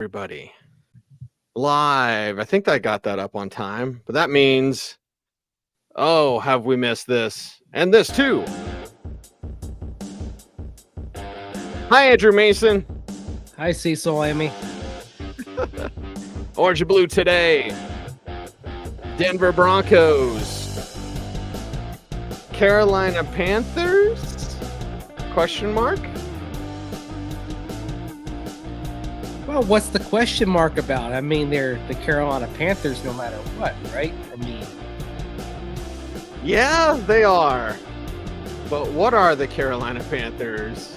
Everybody live. I think I got that up on time, but that means, oh, have we missed this and this too? Hi, Andrew Mason. Hi, Cecil, lammey. Orange and blue today. Denver Broncos. Carolina Panthers? Question mark? Well, what's the question mark about? I mean, they're the Carolina Panthers no matter what, right? I mean, yeah, they are. But what are the Carolina Panthers?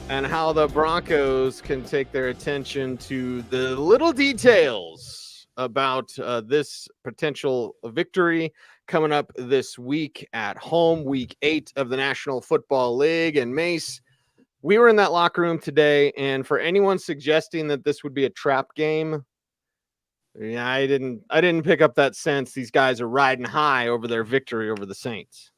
And how the Broncos can take their attention to the little details about this potential victory coming up this week at home, week 8 of the National Football League. And Mace, we were in that locker room today, and for anyone suggesting that this would be a trap game, yeah, I didn't pick up that sense. These guys are riding high over their victory over the Saints.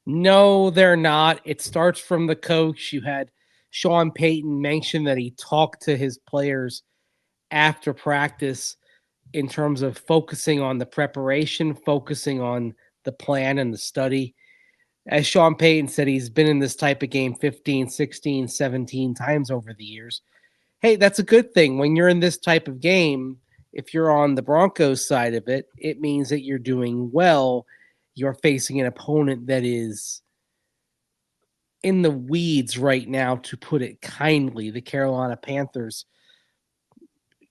no, they're not. It starts from the coach. You had Sean Payton mention that he talked to his players after practice in terms of focusing on the preparation, focusing on the plan and the study. As Sean Payton said, he's been in this type of game 15, 16, 17 times over the years. Hey, that's a good thing. When you're in this type of game, if you're on the Broncos side of it, it means that you're doing well. You're facing an opponent that is in the weeds right now, to put it kindly. The Carolina Panthers,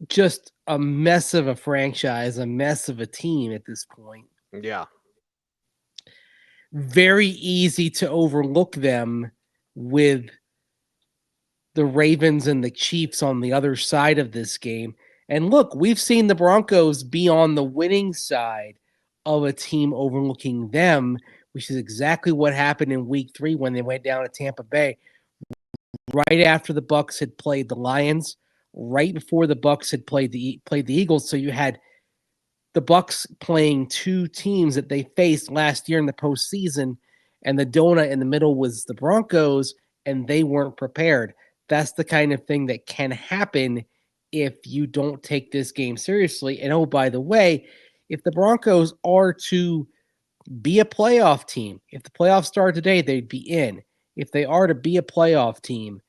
just a mess of a franchise, a mess of a team at this point. Yeah. Very easy to overlook them with the Ravens and the Chiefs on the other side of this game. And look, we've seen the Broncos be on the winning side of a team overlooking them, which is exactly what happened in week 3 when they went down to Tampa Bay right after the Bucs had played the Lions, right before the Bucs had played the Eagles. So you had the Bucs playing two teams that they faced last year in the postseason, and the donut in the middle was the Broncos, and they weren't prepared. That's the kind of thing that can happen if you don't take this game seriously. And oh, by the way, if the Broncos are to be a playoff team, if the playoffs start today, they'd be in. If they are to be a playoff team,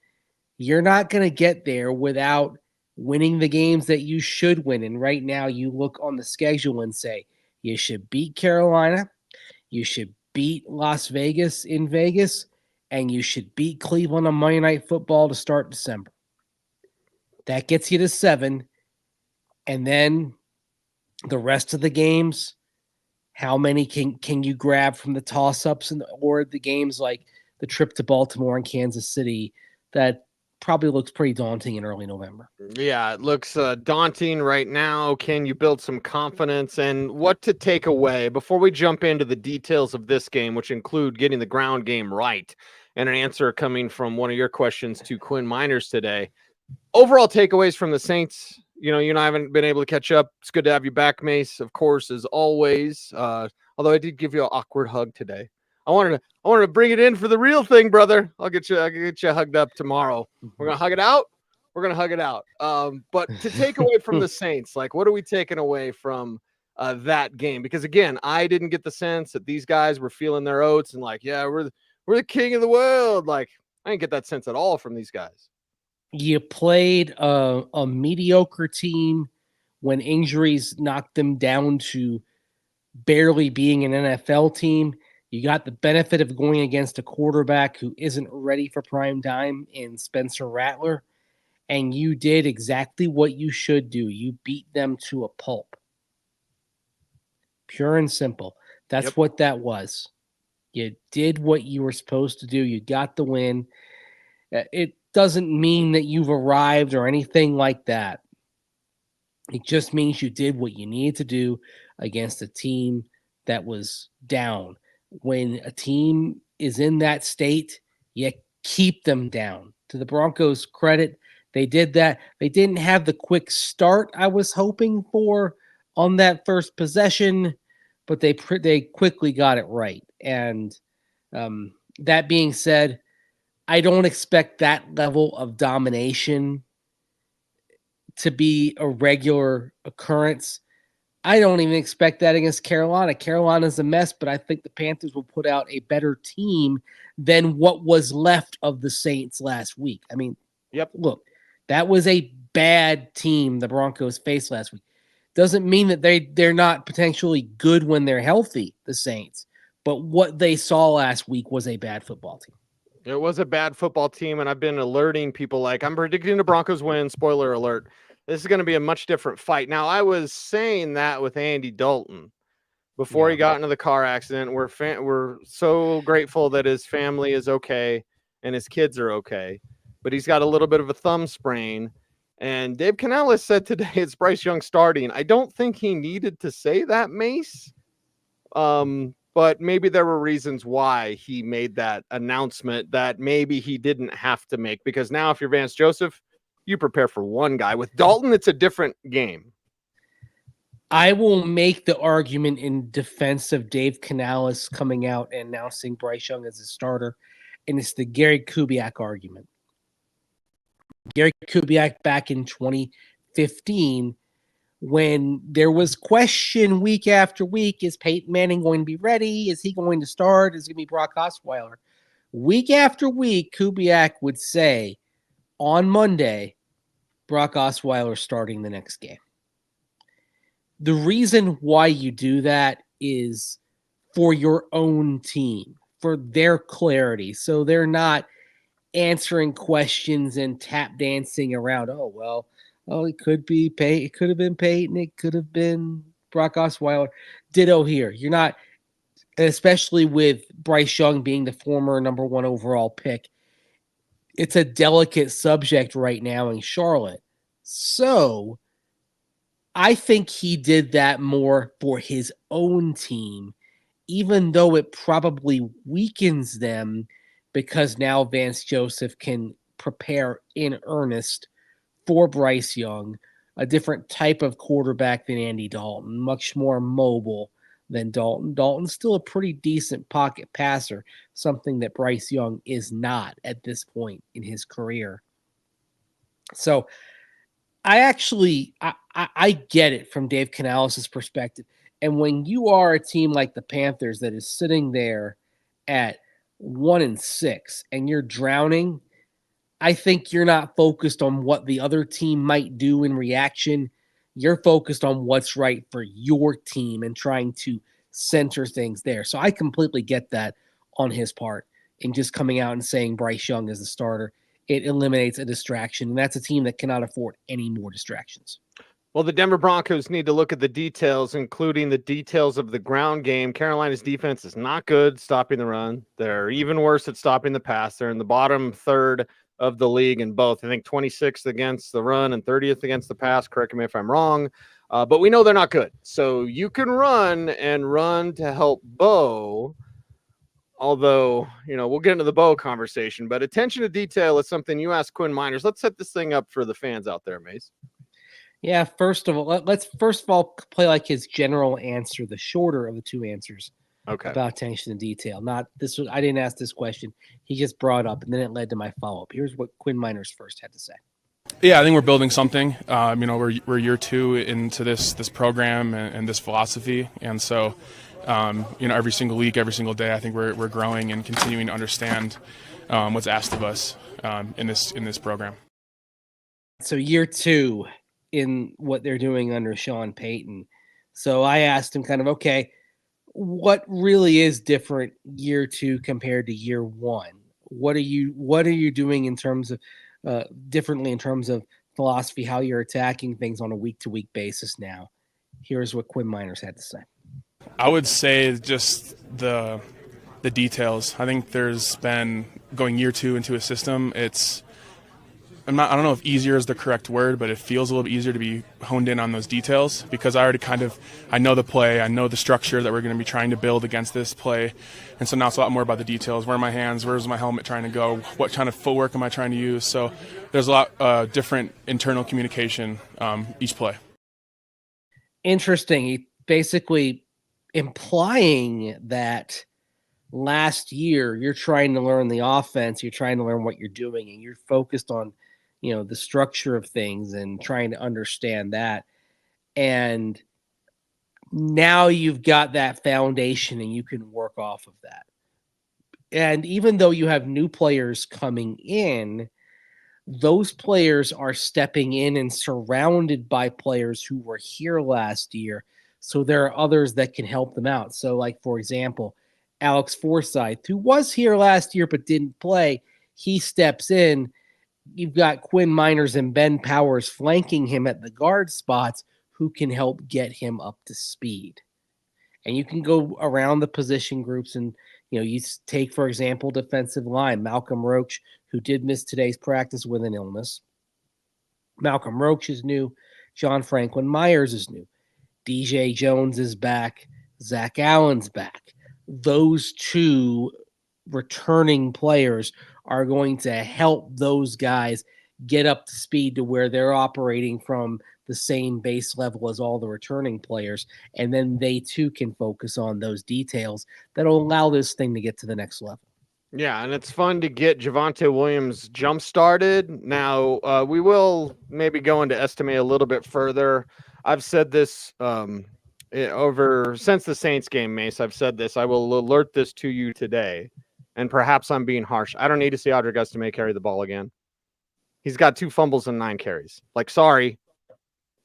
you're not going to get there without winning the games that you should win. And right now you look on the schedule and say, you should beat Carolina, you should beat Las Vegas in Vegas, and you should beat Cleveland on Monday Night Football to start December. That gets you to 7. And then the rest of the games, how many can you grab from the toss-ups or the games like the trip to Baltimore and Kansas City that probably looks pretty daunting in early November. Yeah, it looks daunting right now. Can you build some confidence, and what to take away before we jump into the details of this game, which include getting the ground game right, and an answer coming from one of your questions to Quinn Miners today. Overall takeaways from the Saints. You and I haven't been able to catch up. It's good to have you back, Mace, of course, as always. Although I did give you an awkward hug today. I wanted to bring it in for the real thing, brother. I'll get you hugged up tomorrow. We're gonna hug it out. But to take away from the Saints, like, what are we taking away from that game? Because again, I didn't get the sense that these guys were feeling their oats and like, yeah, we're the king of the world. Like, I didn't get that sense at all from these guys. You played a mediocre team when injuries knocked them down to barely being an NFL team. You got the benefit of going against a quarterback who isn't ready for prime time in Spencer Rattler, and you did exactly what you should do. You beat them to a pulp. Pure and simple. That's what that was. You did what you were supposed to do. You got the win. It doesn't mean that you've arrived or anything like that. It just means you did what you needed to do against a team that was down. When a team is in that state, you keep them down. To the Broncos' credit, they did that. They didn't have the quick start I was hoping for on that first possession, but they quickly got it right. And that being said, I don't expect that level of domination to be a regular occurrence. I don't even expect that against Carolina. Carolina's a mess, but I think the Panthers will put out a better team than what was left of the Saints last week. I mean, look, that was a bad team the Broncos faced last week. Doesn't mean that they're not potentially good when they're healthy, the Saints. But what they saw last week was a bad football team. It was a bad football team, and I've been alerting people like, I'm predicting the Broncos win, spoiler alert. This is going to be a much different fight. Now, I was saying that with Andy Dalton before he got into the car accident. We're so grateful that his family is okay and his kids are okay, but he's got a little bit of a thumb sprain. And Dave Canales said today it's Bryce Young starting. I don't think he needed to say that, Mace. But maybe there were reasons why he made that announcement that maybe he didn't have to make, because now if you're Vance Joseph, you prepare for one guy. With Dalton, it's a different game. I will make the argument in defense of Dave Canales coming out and announcing Bryce Young as a starter, and it's the Gary Kubiak argument. Gary Kubiak back in 2015, when there was question week after week, is Peyton Manning going to be ready? Is he going to start? Is it going to be Brock Osweiler? Week after week, Kubiak would say, on Monday, Brock Osweiler starting the next game. The reason why you do that is for your own team, for their clarity. So they're not answering questions and tap dancing around, it could be Peyton, it could have been Peyton, it could have been Brock Osweiler. Ditto here. You're not, especially with Bryce Young being the former number 1 overall pick, it's a delicate subject right now in Charlotte. So I think he did that more for his own team, even though it probably weakens them, because now Vance Joseph can prepare in earnest for Bryce Young, a different type of quarterback than Andy Dalton, much more mobile than Dalton. Dalton's still a pretty decent pocket passer, something that Bryce Young is not at this point in his career. So I get it from Dave Canales' perspective. And when you are a team like the Panthers that is sitting there at 1-6 and you're drowning, I think you're not focused on what the other team might do in reaction. You're focused on what's right for your team and trying to center things there. So I completely get that on his part in just coming out and saying Bryce Young is the starter. It eliminates a distraction, and that's a team that cannot afford any more distractions. Well, the Denver Broncos need to look at the details, including the details of the ground game. Carolina's defense is not good stopping the run. They're even worse at stopping the pass. They're in the bottom third of the league in both. I think 26th against the run and 30th against the pass. Correct me if I'm wrong. But we know they're not good. So you can run to help Bo. Although, we'll get into the Bo conversation. But attention to detail is something you asked Quinn Miners. Let's set this thing up for the fans out there, Mace. Yeah, first of all, let's play like his general answer, the shorter of the two answers. Okay. About attention to detail. Not this. I didn't ask this question. He just brought up, and then it led to my follow-up. Here's what Quinn Miners first had to say. Yeah, I think we're building something. We're year 2 into this program and this philosophy, and so every single week, every single day, I think we're growing and continuing to understand what's asked of us in this program. So year 2 in what they're doing under Sean Payton. So I asked him kind of, okay, what really is different year 2 compared to year 1? What are you doing in terms of differently in terms of philosophy, how you're attacking things on a week-to-week basis now? Here's what Quinn Miners had to say. I would say just the details. I think there's been going year 2 into a system. I don't know if easier is the correct word, but it feels a little bit easier to be honed in on those details because I already I know the play, I know the structure that we're going to be trying to build against this play. And so now it's a lot more about the details. Where are my hands? Where's my helmet trying to go? What kind of footwork am I trying to use? So there's a lot different internal communication each play. Interesting. He basically implying that last year you're trying to learn the offense, you're trying to learn what you're doing, and you're focused on the structure of things and trying to understand that. And now you've got that foundation and you can work off of that. And even though you have new players coming in, those players are stepping in and surrounded by players who were here last year. So there are others that can help them out. So, like, for example, Alex Forsythe, who was here last year but didn't play, he steps in. You've got Quinn Miners and Ben Powers flanking him at the guard spots who can help get him up to speed. And you can go around the position groups and, you take, for example, defensive line, Malcolm Roach, who did miss today's practice with an illness. Malcolm Roach is new. John Franklin Myers is new. DJ Jones is back. Zach Allen's back. Those two returning players are going to help those guys get up to speed to where they're operating from the same base level as all the returning players. And then they too can focus on those details that'll allow this thing to get to the next level. Yeah, and it's fun to get Javonte Williams jump started. Now, we will maybe go into estimate a little bit further. I've said this since the Saints game, Mace. I've said this. I will alert this to you today, and perhaps I'm being harsh. I don't need to see Audric Estime carry the ball again. He's got 2 fumbles and 9 carries. Like, sorry.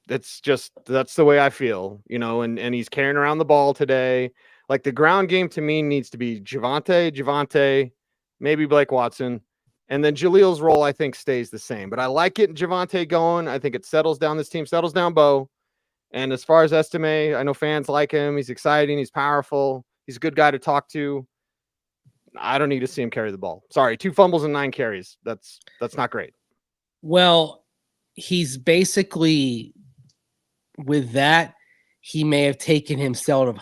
That's the way I feel, and he's carrying around the ball today. Like, the ground game to me needs to be Javonte, maybe Blake Watson, and then Jalil's role, I think, stays the same. But I like it, Javonte going. I think it settles down this team, settles down Bo. And as far as Estime, I know fans like him. He's exciting. He's powerful. He's a good guy to talk to. I don't need to see him carry the ball. Sorry, 2 fumbles and 9 carries. That's not great. Well, he's basically, with that, he may have taken himself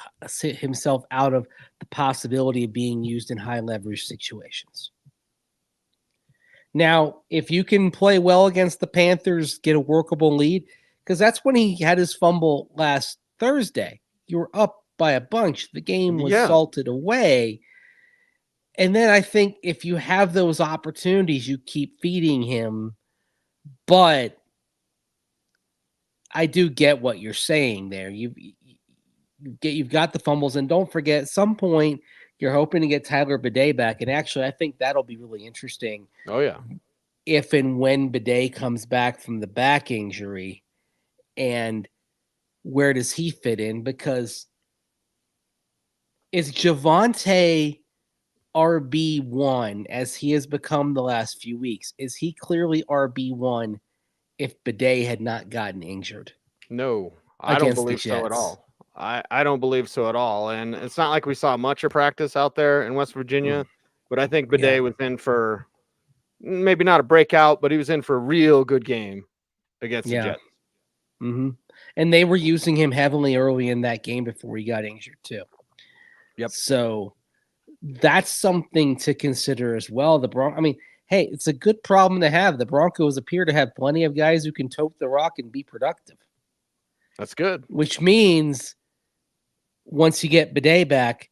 out of the possibility of being used in high leverage situations. Now, if you can play well against the Panthers, get a workable lead, because that's when he had his fumble last Thursday. You were up by a bunch. The game was salted away. And then I think if you have those opportunities, you keep feeding him. But I do get what you're saying there. You've got the fumbles, and don't forget, at some point you're hoping to get Tyler Bidet back. And actually, I think that'll be really interesting. Oh yeah, if and when Bidet comes back from the back injury, and where does he fit in? Because is Javonte RB1 as he has become the last few weeks? Is he clearly RB1 if Bidet had not gotten injured? No, I don't believe so at all. I don't believe so at all. And it's not like we saw much of practice out there in West Virginia, but I think Bidet was in for maybe not a breakout, but he was in for a real good game against the Jets. Mm-hmm. And they were using him heavily early in that game before he got injured too. Yep. So that's something to consider as well. Hey, it's a good problem to have. The Broncos appear to have plenty of guys who can tote the rock and be productive. That's good. Which means once you get Bidet back,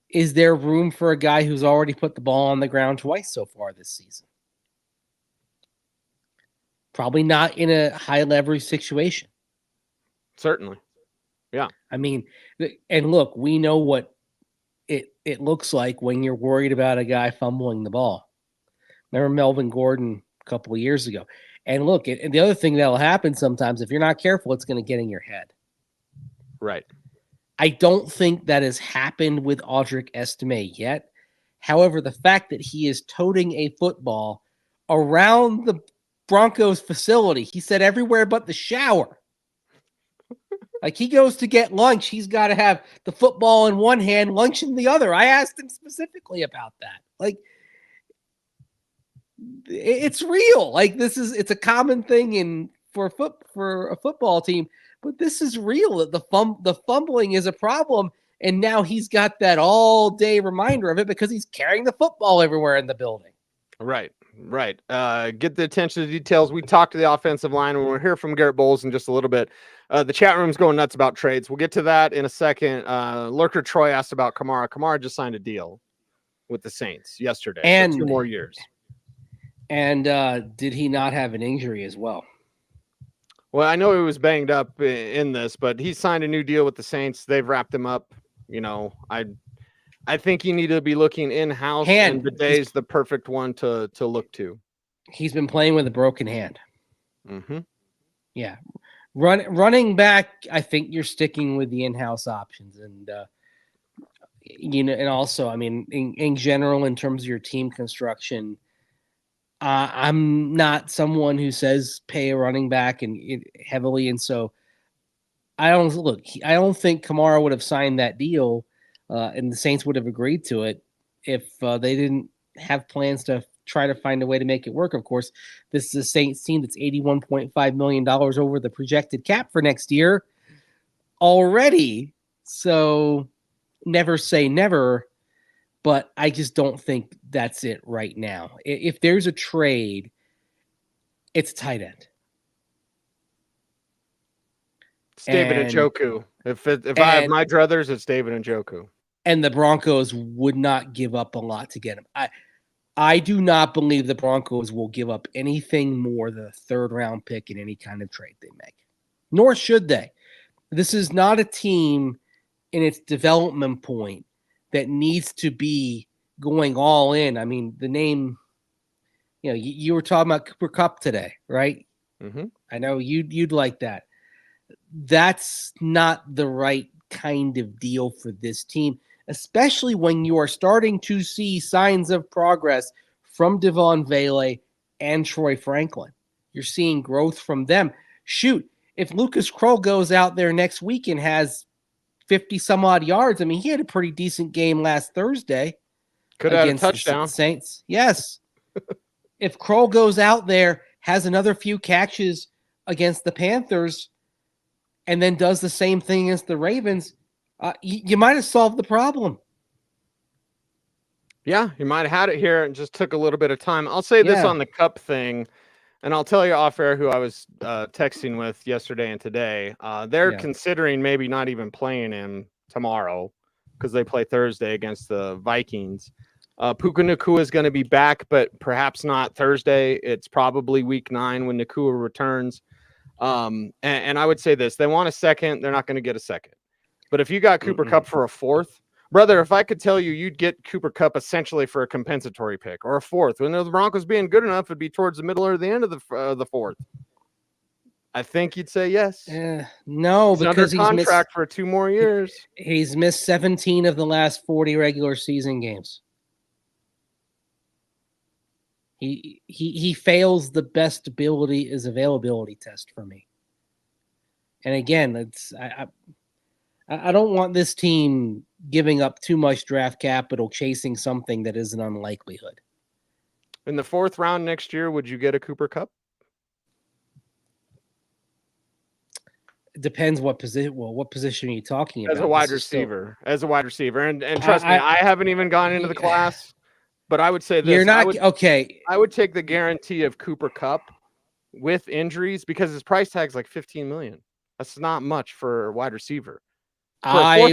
is there room for a guy who's already put the ball on the ground twice so far this season? Probably not in a high leverage situation. Certainly. Yeah. I mean, and look, we know what it looks like when you're worried about a guy fumbling the ball. Remember Melvin Gordon a couple of years ago. And look, and the other thing that'll happen sometimes, if you're not careful, it's going to get in your head. Right. I don't think that has happened with Audric Estime yet. However, the fact that he is toting a football around the Broncos facility, he said everywhere but the shower. Like, he goes to get lunch, he's got to have the football in one hand, lunch in the other. I asked him specifically about that. Like, it's real. Like, it's a common thing for a football team, but this is real. The fumbling is a problem, and now he's got that all day reminder of it because he's carrying the football everywhere in the building. Right. Get the attention to details. We talked to the offensive line, and we'll hear from Garett Bolles in just a little bit. The chat room's going nuts about trades. We'll get to that in a second. Lurker Troy asked about Kamara. Kamara just signed a deal with the Saints yesterday. And for 2 more years. And did he not have an injury as well? Well, I know he was banged up in this, but he signed a new deal with the Saints. They've wrapped him up. I think you need to be looking in-house, and Bidet's the perfect one to look to. He's been playing with a broken hand. Mm-hmm. Yeah. Running back, I think you're sticking with the in-house options. And, and also, I mean, in general, in terms of your team construction, I'm not someone who says pay a running back and heavily. And so I don't think Kamara would have signed that deal and the Saints would have agreed to it if they didn't have plans to try to find a way to make it work. Of course, this is a Saints team that's $81.5 million over the projected cap for next year already. So never say never, but I just don't think that's it right now. If there's a trade, it's a tight end. It's David Njoku. If I have my druthers, it's David Njoku. And the Broncos would not give up a lot to get him. I do not believe the Broncos will give up anything more than a third-round pick in any kind of trade they make. Nor should they. This is not a team in its development point that needs to be going all in. I mean, the name, you were talking about Cooper Kupp today, right? Mm-hmm. I know you'd like that. That's not the right kind of deal for this team, especially when you are starting to see signs of progress from Devon Vele and Troy Franklin. You're seeing growth from them. Shoot, if Lucas Kroll goes out there next week and has 50 some odd yards, I mean, he had a pretty decent game last Thursday. Could have had a touchdown. The Saints. Yes. If Kroll goes out there, has another few catches against the Panthers, and then does the same thing against the Ravens, you might have solved the problem. Yeah, you might have had it here and just took a little bit of time. I'll say this on the Cup thing, and I'll tell you off air who I was texting with yesterday and today. They're considering maybe not even playing him tomorrow because they play Thursday against the Vikings. Puka Nacua is going to be back, but perhaps not Thursday. It's probably week 9 when Nacua returns. And I would say this, they want a second. They're not going to get a second. But if you got Cooper Kupp for a fourth, brother, if I could tell you you'd get Cooper Kupp essentially for a compensatory pick or a fourth, when the Broncos being good enough, it'd be towards the middle or the end of the fourth. I think you'd say yes. No, he's because under contract for 2 more years. He's missed 17 of the last 40 regular season games. He fails the best ability is availability test for me. And again, I don't want this team giving up too much draft capital chasing something that is an unlikelihood. In the 4th round next year, would you get a Cooper Kupp? It depends what position. Well, what position are you talking about? As a wide receiver. And trust me, I haven't even gone into the class. But I would say this. You're not okay. I would take the guarantee of Cooper Kupp with injuries because his price tag's like $15 million. That's not much for a wide receiver. I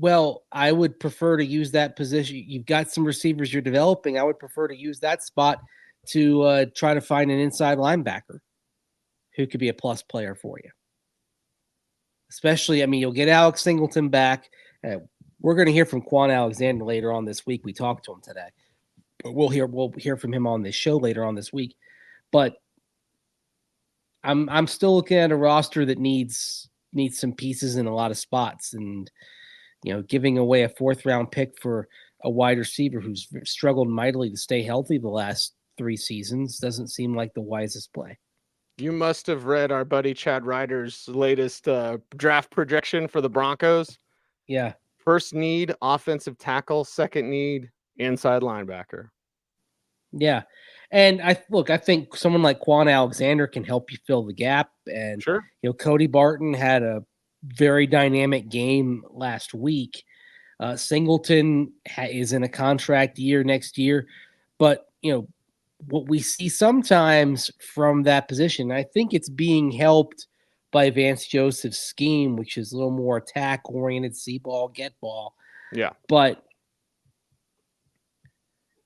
would prefer to use that position. You've got some receivers you're developing. I would prefer to use that spot to try to find an inside linebacker who could be a plus player for you. Especially, I mean, you'll get Alex Singleton back. We're going to hear from Quan Alexander later on this week. We talked to him today. But we'll hear from him on this show later on this week. But I'm still looking at a roster that needs some pieces in a lot of spots, and giving away a 4th round pick for a wide receiver who's struggled mightily to stay healthy the last 3 seasons doesn't seem like the wisest play. You must have read our buddy Chad Ryder's latest draft projection for the Broncos. Yeah. First need, offensive tackle. Second need, inside linebacker. Yeah. And I think someone like Quan Alexander can help you fill the gap. And, sure. Cody Barton had a very dynamic game last week. Singleton is in a contract year next year. But, what we see sometimes from that position, I think it's being helped by Vance Joseph's scheme, which is a little more attack-oriented, see ball, get ball. Yeah. But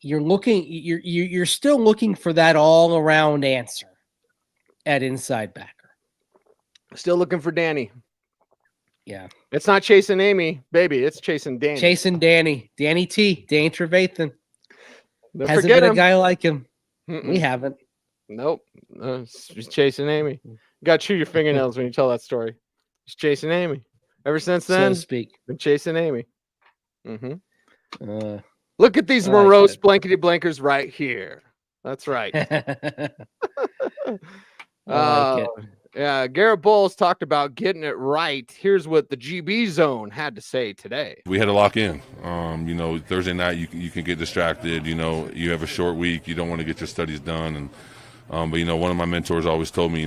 you're still looking for that all around answer at inside backer. Still looking for Danny. Yeah. It's not chasing Amy, baby. It's chasing Danny. Chasing Danny. Danny T. Danny Trevathan. Don't Hasn't forget been him. a guy like him. Mm-mm. We haven't. Nope. She's chasing Amy. You got to chew your fingernails when you tell that story. She's chasing Amy. Ever since then, so to speak. been chasing Amy. Look at these I morose like blankety blankers right here. That's right. I like it. Yeah, Garrett Bolles talked about getting it right. Here's what the GB zone had to say today. We had to lock in. Thursday night you can get distracted. You have a short week. You don't want to get your studies done. But one of my mentors always told me,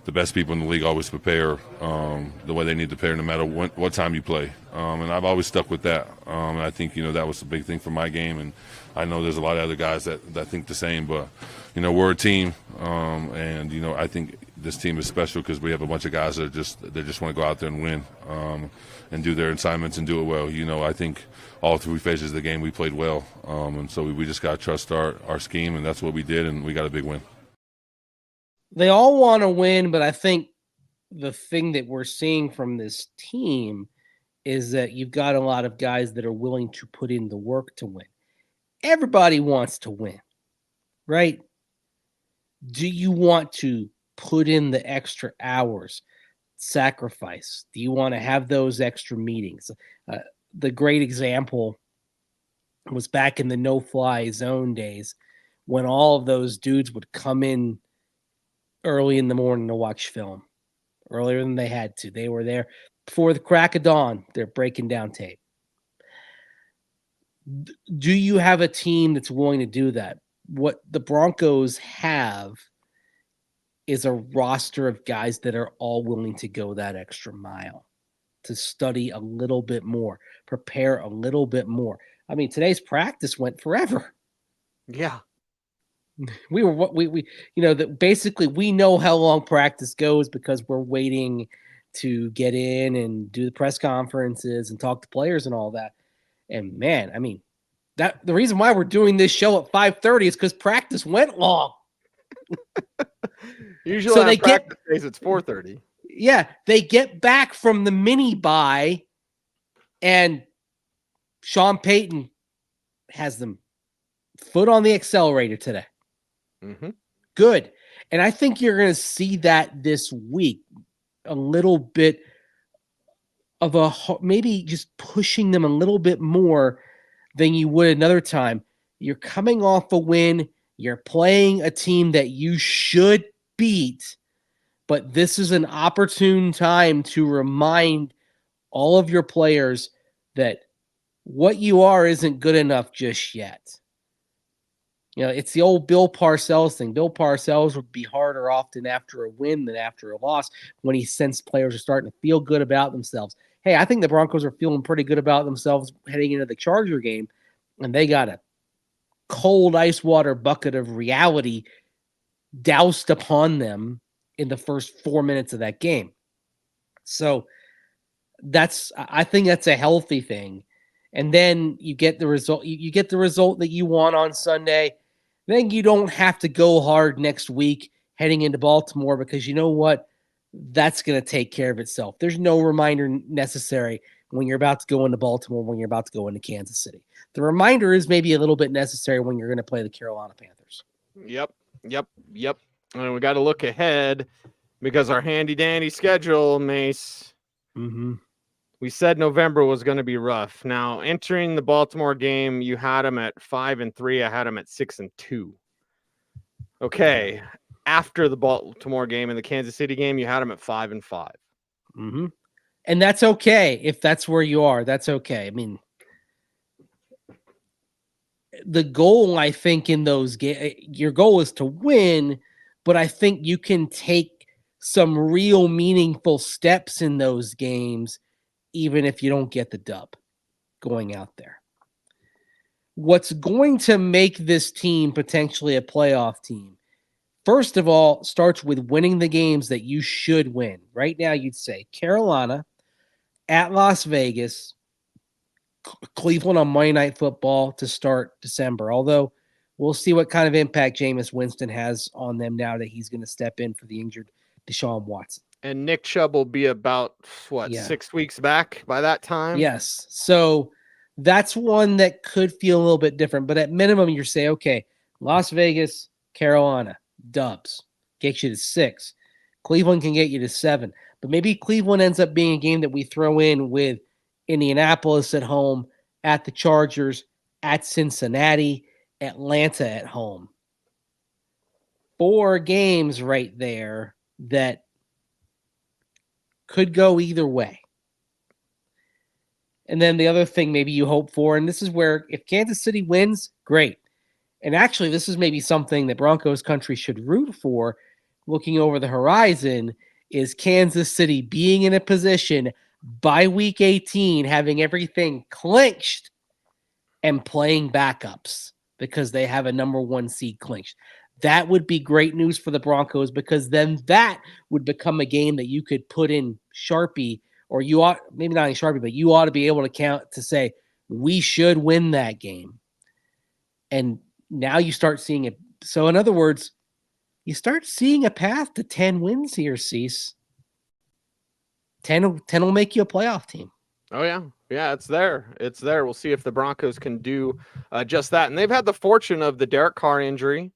the best people in the league always prepare the way they need to prepare, no matter what time you play. And I've always stuck with that. And I think that was a big thing for my game. And I know there's a lot of other guys that think the same. But we're a team, and I think this team is special because we have a bunch of guys that just want to go out there and win, and do their assignments and do it well. I think all 3 phases of the game we played well, and so we just got to trust our scheme, and that's what we did, and we got a big win. They all want to win, but I think the thing that we're seeing from this team is that you've got a lot of guys that are willing to put in the work to win. Everybody wants to win, right? Do you want to put in the extra hours, sacrifice? Do you want to have those extra meetings? The great example was back in the no-fly zone days when all of those dudes would come in early in the morning to watch film, earlier than they had to. They were there before the crack of dawn. They're breaking down tape. Do you have a team that's willing to do that? What the Broncos have is a roster of guys that are all willing to go that extra mile, to study a little bit more, prepare a little bit more. I mean, today's practice went forever. Yeah. Basically we know how long practice goes because we're waiting to get in and do the press conferences and talk to players and all that. And man, I mean, that the reason why we're doing this show at 5:30 is because practice went long. Usually so on they practice days it's 4:30. Yeah, they get back from the mini bye, and Sean Payton has them foot on the accelerator today. Good. And I think you're going to see that this week, a little bit of maybe just pushing them a little bit more than you would another time. You're coming off a win. You're playing a team that you should beat, but this is an opportune time to remind all of your players that what you are isn't good enough just yet. It's the old Bill Parcells thing. Bill Parcells would be harder often after a win than after a loss when he sensed players are starting to feel good about themselves. Hey, I think the Broncos are feeling pretty good about themselves heading into the Charger game, and they got a cold ice water bucket of reality doused upon them in the first 4 minutes of that game. So I think that's a healthy thing. And then you get the result. You get the result that you want on Sunday. Then you don't have to go hard next week heading into Baltimore because you know what? That's going to take care of itself. There's no reminder necessary when you're about to go into Baltimore, when you're about to go into Kansas City. The reminder is maybe a little bit necessary when you're going to play the Carolina Panthers. Yep. And we got to look ahead because our handy-dandy schedule, Mace. We said November was going to be rough. Now, entering the Baltimore game, you had them at 5-3. I had them at 6-2. Okay. After the Baltimore game and the Kansas City game, you had them at 5-5. And that's okay. If that's where you are, that's okay. I mean, the goal, I think, in those games, your goal is to win, but I think you can take some real meaningful steps in those games even if you don't get the dub going out there. What's going to make this team potentially a playoff team, first of all, starts with winning the games that you should win. Right now, you'd say Carolina, at Las Vegas, Cleveland on Monday Night Football to start December. Although we'll see what kind of impact Jameis Winston has on them now that he's going to step in for the injured Deshaun Watson. And Nick Chubb will be about, 6 weeks back by that time? Yes. So that's one that could feel a little bit different. But at minimum, you say, okay, Las Vegas, Carolina, dubs. Gets you to 6. Cleveland can get you to 7. But maybe Cleveland ends up being a game that we throw in with Indianapolis at home, at the Chargers, at Cincinnati, Atlanta at home. 4 games right there that could go either way. And then the other thing maybe you hope for, and this is where if Kansas City wins, great. And actually, this is maybe something that Broncos country should root for looking over the horizon, is Kansas City being in a position by week 18, having everything clinched and playing backups because they have a number 1 seed clinched. That would be great news for the Broncos, because then that would become a game that you could put in Sharpie, or you ought, maybe not in Sharpie, but you ought to be able to count to say, we should win that game. And now you start seeing it. So in other words, you start seeing a path to 10 wins here, Cease. 10 will make you a playoff team. Oh, yeah. Yeah, it's there. It's there. We'll see if the Broncos can do just that. And they've had the fortune of the Derek Carr injury,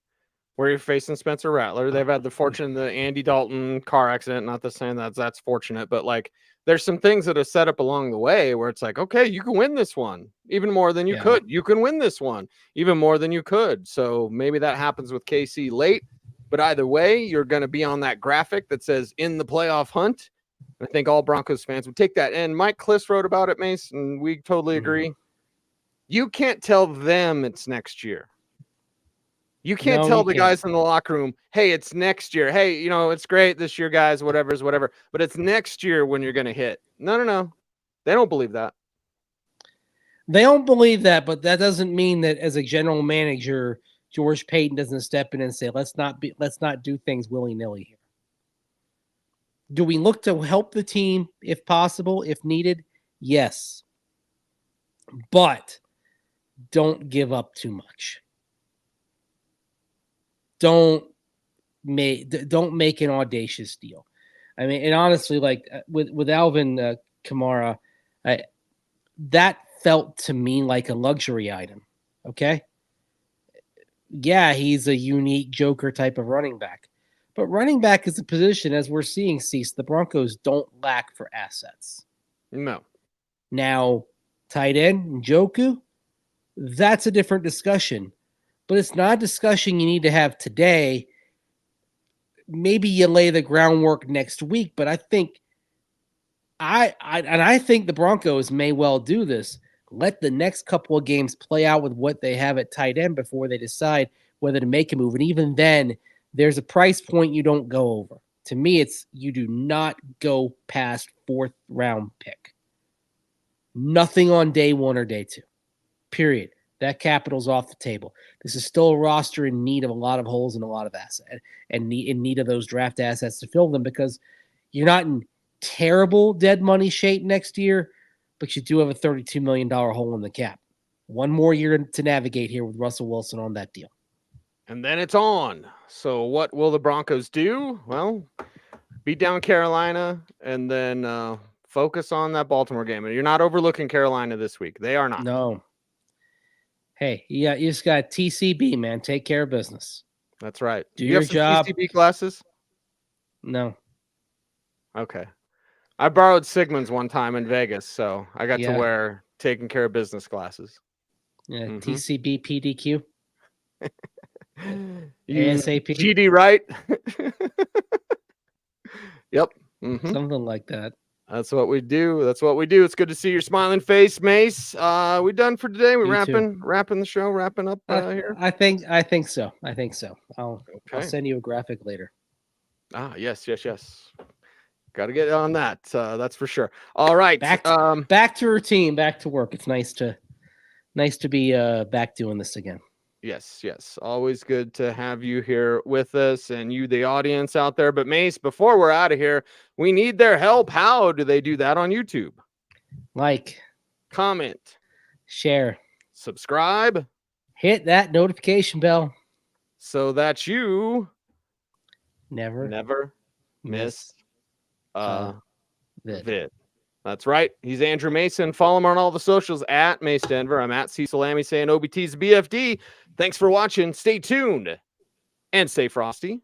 where you're facing Spencer Rattler. They've had the fortune of the Andy Dalton car accident. Not to say that's fortunate, but like there's some things that are set up along the way where it's like, okay, you can win this one even more than you could. You can win this one even more than you could. So maybe that happens with KC late. But either way, you're going to be on that graphic that says in the playoff hunt. I think all Broncos fans would take that. And Mike Kliss wrote about it, Mace, and we totally agree. You can't tell them it's next year. You can't tell the guys in the locker room, hey, it's next year. Hey, it's great this year, guys, whatever. But it's next year when you're going to hit. No. They don't believe that. They don't believe that, but that doesn't mean that as a general manager, George Payton doesn't step in and say, let's not do things willy-nilly here. Do we look to help the team if possible, if needed? Yes. But don't give up too much. Don't make an audacious deal. I mean, and honestly, like with Alvin Kamara, that felt to me like a luxury item. Okay. Yeah, he's a unique joker type of running back. But running back is a position, as we're seeing, Cease, the Broncos don't lack for assets. No. Now, tight end, Njoku, that's a different discussion. But it's not a discussion you need to have today. Maybe you lay the groundwork next week, but I think I think the Broncos may well do this. Let the next couple of games play out with what they have at tight end before they decide whether to make a move. And even then, there's a price point you don't go over. To me, it's you do not go past 4th round pick. Nothing on day 1 or day 2. Period. That capital's off the table. This is still a roster in need of a lot of holes and a lot of assets, and in need of those draft assets to fill them, because you're not in terrible dead money shape next year, but you do have a $32 million hole in the cap. One more year to navigate here with Russell Wilson on that deal. And then it's on. So what will the Broncos do? Well, beat down Carolina and then focus on that Baltimore game. And you're not overlooking Carolina this week. They are not. No. Hey, you just got TCB, man. Take care of business. That's right. Do your job. TCB classes? No. Okay. I borrowed Sigmund's one time in Vegas, so I got to wear taking care of business glasses. Yeah, TCB PDQ. ASAP. GD, right? Yep. Something like that. That's what we do. It's good to see your smiling face, Mace. We done for today. We're wrapping the show, wrapping up here. I think so. I'll send you a graphic later. Yes. Got to get on that. That's for sure. All right. Back to routine, back to work. It's nice to be back doing this again. Yes. Always good to have you here with us and you, the audience out there. But Mace, before we're out of here, we need their help. How do they do that on YouTube? Like, comment, share, subscribe, hit that notification bell. so that you Never miss a vid. vid. That's right. He's Andrew Mason. Follow him on all the socials at Mace Denver. I'm at Cecil Lammey saying OBT's BFD. Thanks for watching. Stay tuned and stay frosty.